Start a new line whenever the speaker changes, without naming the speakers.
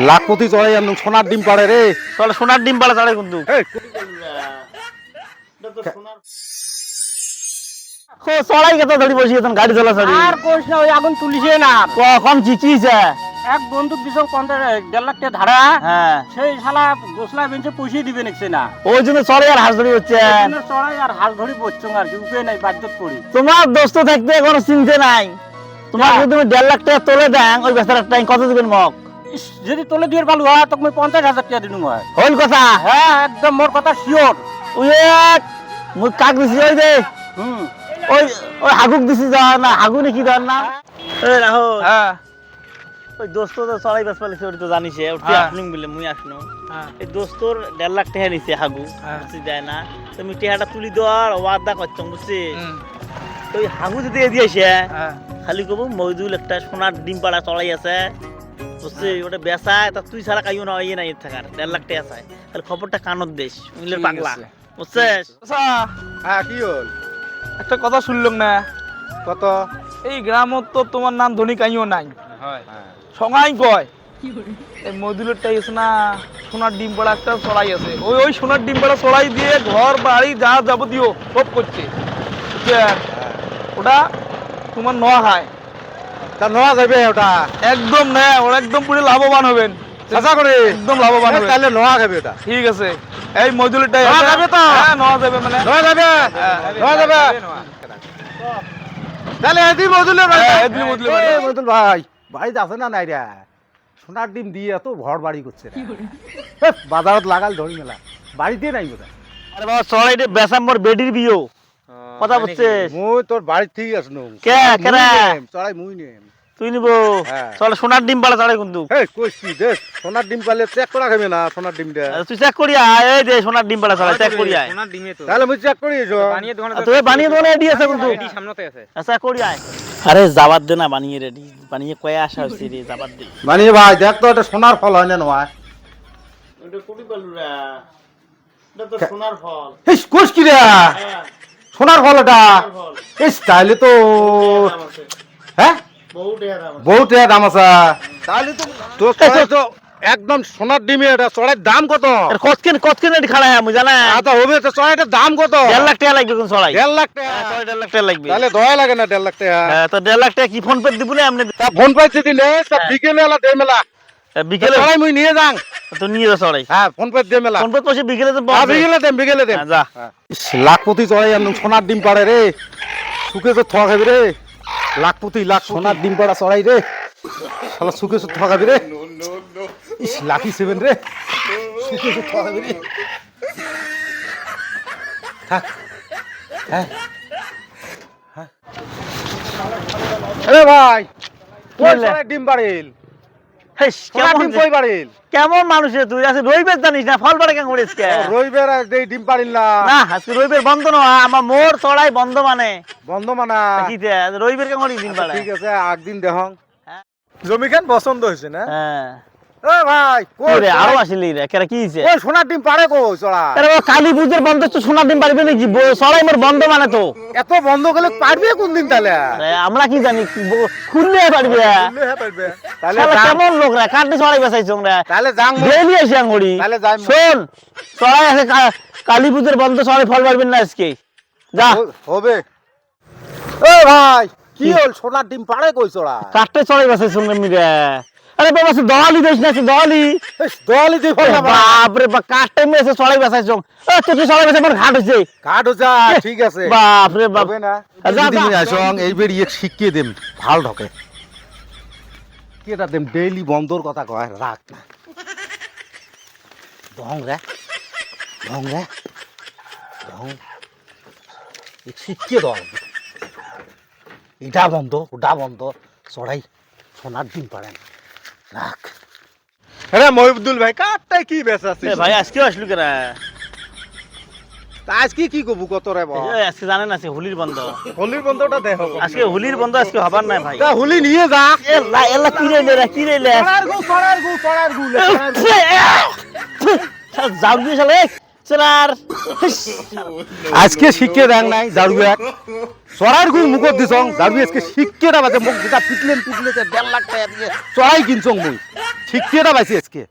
লাখপতি চড়াই আনু সোনার ডিম পাড়ে রে।
তাহলে সোনার ডিম পাড়া চড়াই কিন্তু চড়াই কত ধরি বসি এখন গাড়ি চলা চড়ি
আর কোস না ওই আগুন তুলিছে না
কখন চিচিছে
এক বন্দুক দিছ 1.5 লাখ টাকা ধারা
হ্যাঁ
সেই শালা গোসলা বেঞ্চে পয়সা দিবে নিচ্ছে না
ওই জন্য চড়াই আর হাঁস ধরি হচ্ছে
চড়াই আর হাত ধরি পড়ছ আর কি উপায় নাই বাধ্যত পড়ি
তোমার দোস্ত থাকতে কোনো চিন্তা নাই তোমার যদি তুমি 1.5 লাখ টাকা তোলে দেন ওই বেচারার টাইম কত দিবেন মক
ইস, যদি তোলে দিয়ে ভালো হয় তোকে 50,000 টাকা দিনু হয়
হইল কথা
হ্যাঁ একদম মোর কথা শিওর
ওই মুই কাক দিছি ওই যে
হুম
ওই ওই হাগুক দিছি দেওয়া না হাগু নাকি দেওয়ার না এই রাহুল
হ্যাঁ
ওই দোস্ত তো চড়াই বাস পালিছে ওটা তো জানিস ওটা আপনি বলে মুই আসনো এই দোস্তর 1.5 লাখ টাকা নিছে হাগু বুঝছি যায় না তুমি টাকাটা তুলি দেওয়ার ওয়াদা করছো বুঝছি তো ওই হাগু যদি দিয়েছে খালি কব মইদুল একটা সোনার ডিম পাড়া চড়াই আছে বুঝছি ওটা বেচায় তা তুই ছাড়া কাইও না ইয়ে নাই থাকার 1.5 লাখ টাকা চাই তাহলে খবরটা কানত দেশ বুঝলে পাগলা বুঝছিস
হ্যাঁ কি হল?
একটা কথা শুনলাম না
কত?
এই গ্রামত তো তোমার নাম ধনী কাইও নাই
হয়
সবাই কয় এই মদিলেরটা এসে না সোনার ডিম পাড়া একটা চড়াই আছে ওই ওই সোনার ডিম পাড়া চড়াই দিয়ে ঘর বাড়ি যা যাবতীয় সব করছে বুঝছেন? ওটা তোমার নোয়া খায়
তা নেওয়া যাবে ওটা?
একদম না ওরা একদম পুরো লাভবান হবেন
আশা করি
একদম লাভবান হবে
তাহলে নেওয়া যাবে ওটা।
ঠিক আছে এই মদিলেরটা
নেওয়া যাবে তো?
হ্যাঁ নেওয়া যাবে মানে
নেওয়া যাবে নেওয়া যাবে তাহলে এদি মজুলে ভাই
হ্যাঁ, এদিকে মজুলে ভাই।
মজুল ভাই বাড়িতে আছে না নাই রে? সোনার ডিম দিয়ে এত ঘর বাড়ি করছে রে। বাজারত লাগাল ধরি মেলা বাড়িতে নাই বোধহয়।
আরে বাবা চড়াইতে বেচাম মোর বেডির বিও কথা বুঝছিস
মুই তোর বাড়ি ঠিক আসনু
কে কেরা
চড়াই মুই নেম
তুই নিব
হ্যাঁ।
চল সোনার ডিম পাড়া চড়াই কিন্তু
এই কইস কি দেখ সোনার ডিম পালে চেক করা খাবে না সোনার ডিমটা
তুই চেক করি আয় এই যে সোনার ডিম পাড়া চড়াই চেক করি আয়
তাহলে মুই চেক করি এসো
তুই বানিয়ে দোনে রেডি আছে কিন্তু
সামনেতে আছে
আচ্ছা করি আয় আরে জাবাত দে না বানিয়ে রেডি বানিয়ে কয়ে আসা হইছে রে জাবাত দে
মানে ভাই দেখ তো এটা সোনার ফল হয় না নয়
ওটা কোটি পালুরা এটা তো সোনার ফল
এই কোস কি রে সোনার ফল এটা এই স্টাইলে তো হ্যাঁ বহুত দাম আছে তাহলে তো তোর চড়াই তো একদম সোনার ডিমে এটা চড়াইয়ের দাম কত?
এর কতক্ষণ রেডি খাড়া আমি জানা
আচ্ছা হবে তো চড়াইটার দাম কত?
1.5 লাখ টাকা লাগবে কোন চড়াই
1.5 লাখ টাকা
1.5 লাখ টাকা লাগবে
তাহলে দয়া লাগে না 1.5 লাখ টাকা
হ্যাঁ তো 1.5 লাখ টাকা কি ফোন পে দিব না এমনি
তা ফোন পাইছে দিলে তা বিকেলে এলা দে মেলা
বিকেলে
চড়াই মুই নিয়ে যাং
তো নিয়ে যা চড়াই
হ্যাঁ ফোন পে দে মেলা
ফোন পে পয়সা বিকেলে তো
হ্যাঁ বিকেলে দেম
যা
লাখপতি চড়াই আনু সোনার ডিম পাড়ে রে সুখে তো থা খাবি রে লাখপতি লাখ সোনার ডিম পাড়া চড়াই রে শালা সুখে তো থা খাবি রে ইস লাকি 7 রে সুখে তো থা খাবি রে থাক হ্যাঁ আরে ভাই কই চড়াই ডিম পাড়িল
হেস
সোনার ডিম কই পাড়িল
কেমন মানুষ রে তুই আজকে রবিবার জানিস না ফল পাড়ে কেন করিস কে
রবিবার দেই ডিম পাড়িল না
না আজকে রবিবার বন্ধ না আমার মোর চড়াই বন্ধ মানে
বন্ধ মানা
কি তে রবিবার কেন করিস দিন পাড়ে
ঠিক আছে একদিন দেখং
জমিখান পছন্দ হয়েছে না
হ্যাঁ
এ ভাই কই
রে আরো আসিলি রে কেরা কি হইছে
ওই সোনার ডিম পাড়ে কই চড়া
আরে ও কালী পূজার বন্ধ তো সোনার ডিম পারবে নাকি চড়াই মোর বন্ধ মানে তো
এত বন্ধ গেলে পারবে কোন দিন তাহলে
আরে আমরা কি জানি খুললে পারবে
তাহলে
শালা কেমন লোক রে কাটতে চড়াই বেচাইছ রে
তাহলে যাং
ডেইলি আসি আঙ্গুড়ি
তাহলে যাই
শোন চড়াই আছে কালী পূজার বন্ধ চড়াই ফল পারবেন না আজকে যা
হবে এ ভাই কি হল সোনার ডিম পাড়ে কই চড়া
কাটতে চড়াই বেচাইছ রে আরে বাবা দোয়ালি দেশ না দোয়ালি
দোয়ালি দি ফল না
বাপ রে বাপ কাটতে মেসে চড়াই বেচাইছ এ তুই চড়াই বেচাই মোর ঘাট হইছে
কাট যা ঠিক আছে
বাপ রে বাপ
হবে না
যা,
যদি
যা।
মুই আসং এইবার ইয়ে শিখিয়ে দেম ভাল ঢকে কেটা দেম ডেইলি বন্ধর কথা কয় রাখ না ঢং রে ঢং শিখিয়ে দাও এটা বন্ধ ওটা বন্ধ চড়াই সোনার ডিম পারে না রাখ
আরে মহিবুদ্দুল ভাই কাটটাই কি বেচাছিস
এ ভাই আজকে আসলু কেরা
তা আজকে কি কবু কত রে বাবা
আজকে জানেন আছে হোলির বন্ধ
হোলির বন্ধটা দেখো
আজকে হোলির বন্ধ আজকে হবার নাই ভাই
তা হুলি নিয়ে যা
এলা এলা কি রে
চড়ার গু
যাও দিয়ে শালা বাচ্চার
আজকে শিখে দেখ নাই ঝাড়ু এক চড়াইয়ের গুই মুখত দিছং ঝাড়ু আজকে শিখকে না বাজে মুখ যেটা পিটলেন 1.5 লাখ টাকা দিয়ে চড়াই কিনছং মুই শিখকে না বাজে আজকে